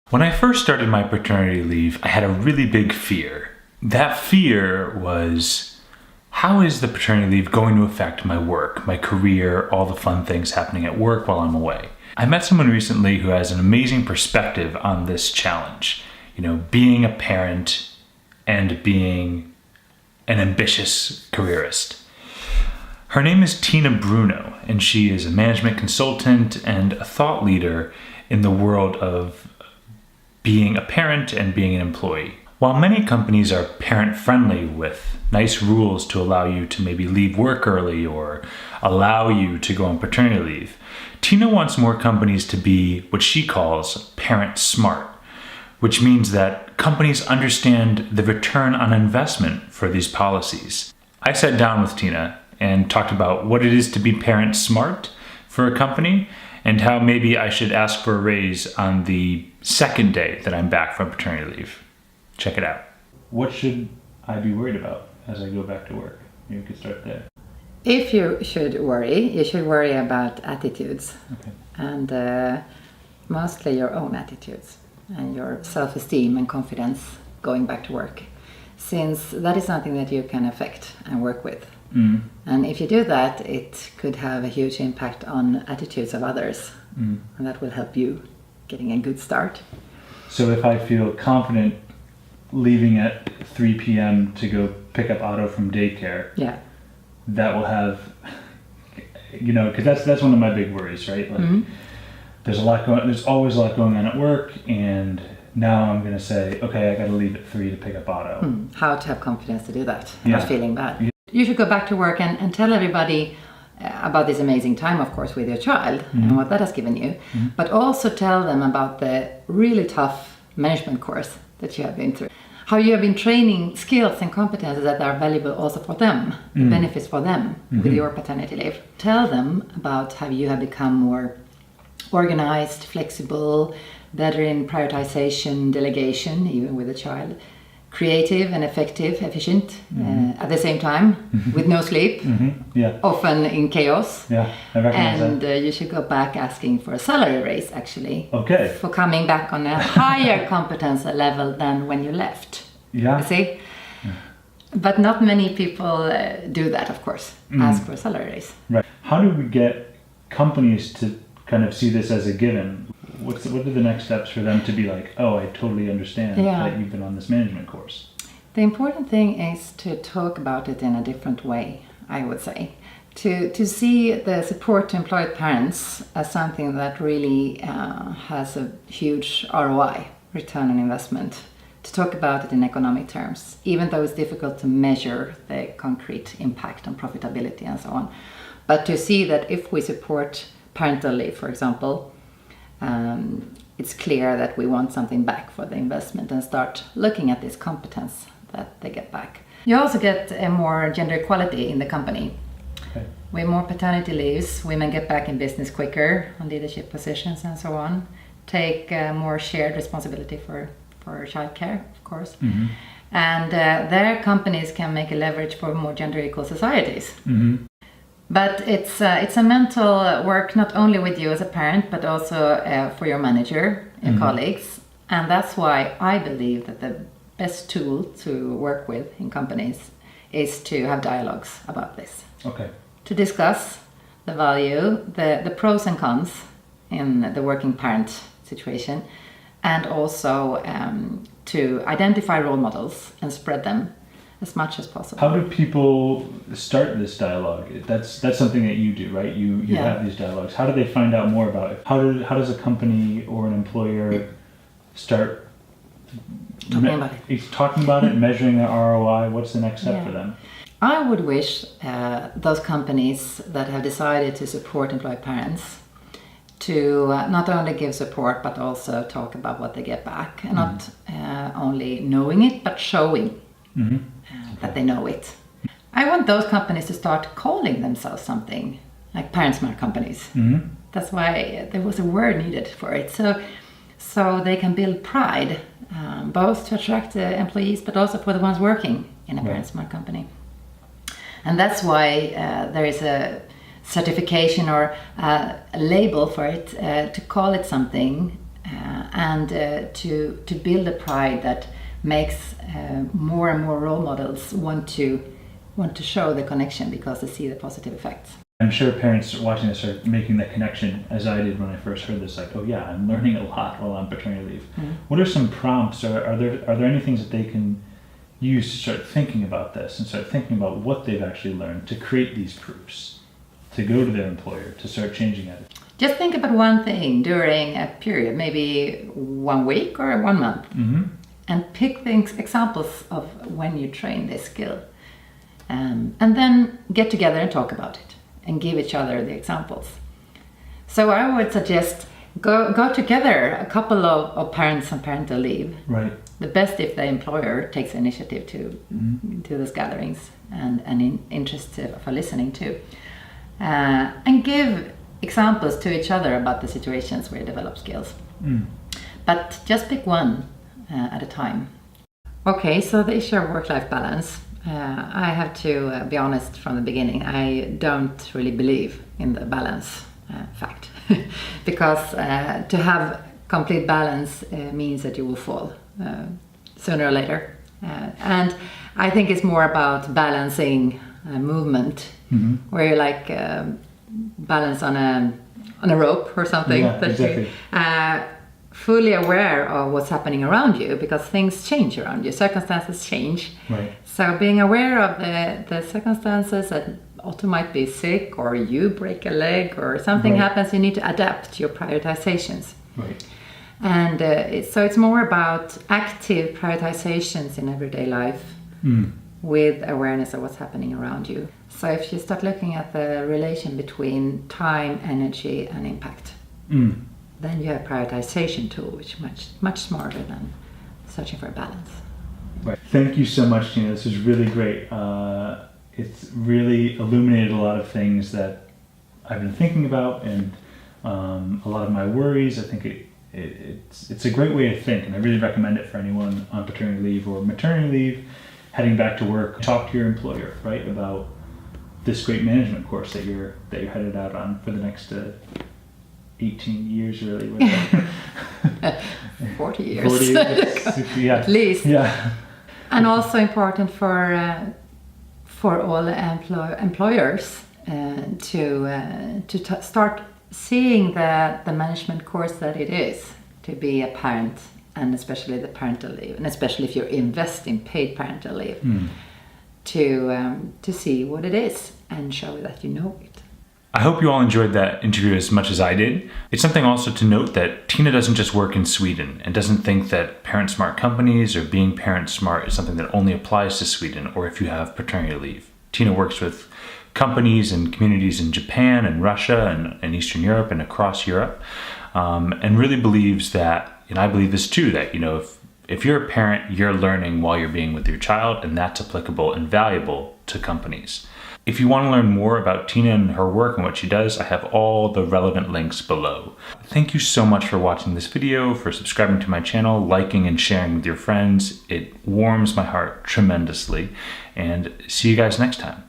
When I first started my paternity leave, I had a really big fear. That fear was, how is the paternity leave going to affect my work, my career, all the fun things happening at work while I'm away? I met someone recently who has an amazing perspective on this challenge. Being a parent and being an ambitious careerist. Her name is Tiina Bruno, and she is a management consultant and a thought leader in the world of being a parent and being an employee. While many companies are parent-friendly with nice rules to allow you to maybe leave work early or allow you to go on paternity leave, Tiina wants more companies to be what she calls parent-smart, which means that companies understand the return on investment for these policies. I sat down with Tiina and talked about what it is to be parent-smart for a company and how maybe I should ask for a raise on the second day that I'm back from paternity leave. Check it out. What should I be worried about as I go back to work? Maybe we could start there. If you should worry about attitudes. Okay. And mostly your own attitudes and your self-esteem and confidence going back to work, since that is something that you can affect and work with. Mm. And if you do that, it could have a huge impact on attitudes of others, and that will help you getting a good start. So if I feel confident leaving at 3 p.m. to go pick up Otto from daycare, Yeah. that will have, because that's one of my big worries, right? Like, there's always a lot going on at work, and now I'm going to say, okay, I got to leave at 3 to pick up Otto. How to have confidence to do that, Yeah. not feeling bad. You should go back to work and tell everybody about this amazing time, of course, with your child and what that has given you, but also tell them about the really tough management course that you have been through. How you have been training skills and competences that are valuable also for them, benefits for them with your paternity leave. Tell them about how you have become more organized, flexible, better in prioritization, delegation, even with a child, creative and effective, efficient at the same time, with no sleep, Yeah. often in chaos. Yeah, I recognize And that. you should go back asking for a salary raise, actually, Okay. for coming back on a higher competence level than when you left. Yeah. You see? But not many people do that, of course, ask for a salary raise. Right. How do we get companies to kind of see this as a given? What are the next steps for them to be like, oh, I totally understand that you've been on this management course? The important thing is to talk about it in a different way, I would say. To see the support to employed parents as something that really has a huge ROI, return on investment. To talk about it in economic terms, even though it's difficult to measure the concrete impact on profitability and so on. But to see that if we support parental leave, for example, it's clear that we want something back for the investment and start looking at this competence that they get back. You also get a more gender equality in the company. Okay. With more paternity leaves, women get back in business quicker on leadership positions and so on. Take more shared responsibility for childcare, of course. And their companies can make a leverage for more gender equal societies. But it's a mental work not only with you as a parent, but also for your manager and colleagues. And that's why I believe that the best tool to work with in companies is to have dialogues about this. Okay. To discuss the value, the pros and cons in the working parent situation, and also to identify role models and spread them as much as possible. How do people start this dialogue? That's something that you do, right? You have these dialogues. How do they find out more about it? How does a company or an employer start talking about it, measuring their ROI? What's the next step for them? I would wish those companies that have decided to support employed parents to not only give support but also talk about what they get back, and not only knowing it but showing that they know it. I want those companies to start calling themselves something like Parentsmart Companies. That's why there was a word needed for it, so they can build pride, both to attract the employees but also for the ones working in a Parentsmart company. And that's why there is a certification or a label for it, to call it something to build a pride that makes more and more role models want to show the connection because they see the positive effects. I'm sure parents watching this are making that connection as I did when I first heard this, like, oh yeah, I'm learning a lot while on paternity leave. What are some prompts, or are there any things that they can use to start thinking about this and start thinking about what they've actually learned to create these proofs, to go to their employer, to start changing it? Just think about one thing during a period, maybe 1 week or 1 month, and pick examples of when you train this skill. And then get together and talk about it and give each other the examples. So I would suggest go together, a couple of parents on parental leave. Right. The best if the employer takes initiative to those gatherings and interested for listening too. And give examples to each other about the situations where you develop skills. But just pick one at a time. Okay, so the issue of work-life balance. I have to be honest from the beginning, I don't really believe in the balance fact. Because to have complete balance means that you will fall sooner or later. And I think it's more about balancing movement, where you like balance on a rope or something. Yeah, exactly. Fully aware of what's happening around you, because things change around you, circumstances change. Right. So being aware of the circumstances, that Otto might be sick or you break a leg or something happens, you need to adapt your prioritizations. Right. And so it's more about active prioritizations in everyday life with awareness of what's happening around you. So if you start looking at the relation between time, energy and impact, then you have a prioritization tool, which is much smarter than searching for a balance. Right. Thank you so much, Tiina. This is really great. It's really illuminated a lot of things that I've been thinking about, and a lot of my worries. I think it's a great way to think, and I really recommend it for anyone on paternity leave or maternity leave, heading back to work. Talk to your employer, right, about this great management course that you're headed out on for the next 18 years, really. 40 years. 40 years, 60, yeah. At least. Yeah. And also important for all employers to start seeing the management course that it is to be a parent, and especially the parental leave, and especially if you invest in paid parental leave, to see what it is and show that you know it. I hope you all enjoyed that interview as much as I did. It's something also to note that Tiina doesn't just work in Sweden and doesn't think that Parentsmart Companies or being parent smart is something that only applies to Sweden or if you have paternity leave. Tiina works with companies and communities in Japan and Russia and Eastern Europe and across Europe, and really believes that, and I believe this too, that if you're a parent, you're learning while you're being with your child, and that's applicable and valuable to companies. If you want to learn more about Tiina and her work and what she does, I have all the relevant links below. Thank you so much for watching this video, for subscribing to my channel, liking and sharing with your friends. It warms my heart tremendously, and see you guys next time.